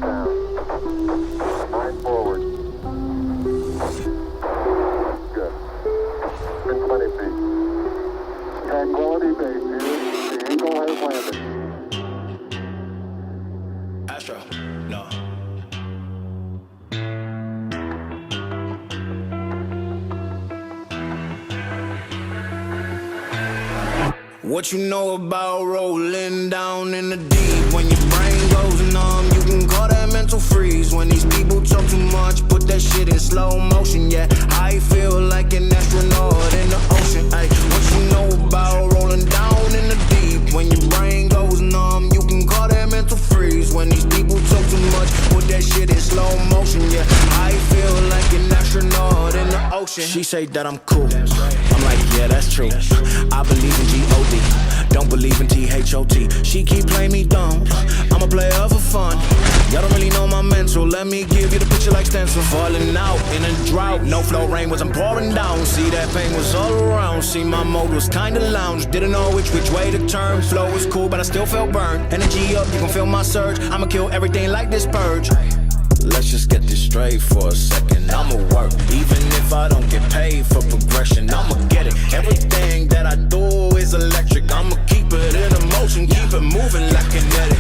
down. Right forward. Good. In 20 feet. Tranquility Base here. The Eagle has landed. Astro, no. What you know about rolling down in the deep? When your brain goes numb, you can call that mental freeze. When these people talk too much, put that shit in slow motion. Yeah, I feel like an astronaut in the ocean. Ay, what you know about rolling down in the deep? When your brain goes numb, you can call that mental freeze. When these people talk too much, put that shit in slow motion. Yeah, I feel like an astronaut in the ocean. She say that I'm cool. I'm like, yeah, that's true. I believe in G-O-D, don't believe in T-H-O-T. She keep playing me dumb, I'm a player for fun. Y'all don't really know my mental, let me give you the picture like stencil. Falling out in a drought, no flow rain wasn't pouring down. See that pain was all around, see my mode was kinda lounge. Didn't know which way to turn, flow was cool but I still felt burned. Energy up, you can feel my surge, I'ma kill everything like this purge. Let's just get this straight for a second. I'ma work, even if I don't get paid for progression. I'ma get it. Everything that I do is electric. I'ma keep it in motion, keep it moving like kinetic.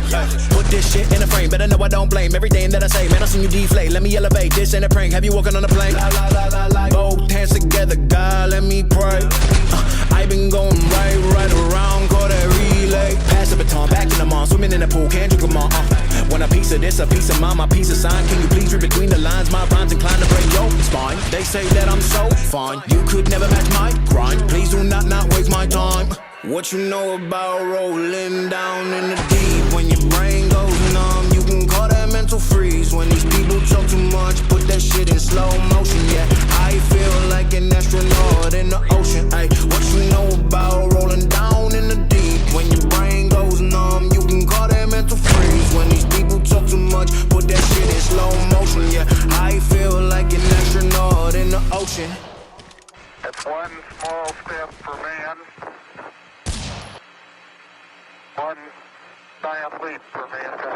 Put this shit in a frame, better know I don't blame everything that I say. Man, I seen you deflate. Let me elevate. This ain't a prank. Have you walking on a plane? Both hands together, God, let me pray. I been going right around, call that relay. Pass the baton, back in the mall, swimming in the pool, can't drink them all. Want a piece of this, a piece of mine, my piece of sign. Can you please read between the lines? My rhymes inclined to break your spine. They say that I'm so fine, you could never match my grind. Please do not waste my time. What you know about rolling down in the deep? When your brain goes numb, you can call that mental freeze. When these people talk too much, put that shit in slow motion. Yeah, I feel like an astronaut in the ocean. Ay, what you know about rolling down in the deep? When your brain goes numb, you can call that mental freeze. When these people talk too much, put that shit in slow motion. Yeah, I feel like an astronaut in the ocean. It's one small step for man, one giant leap for mankind.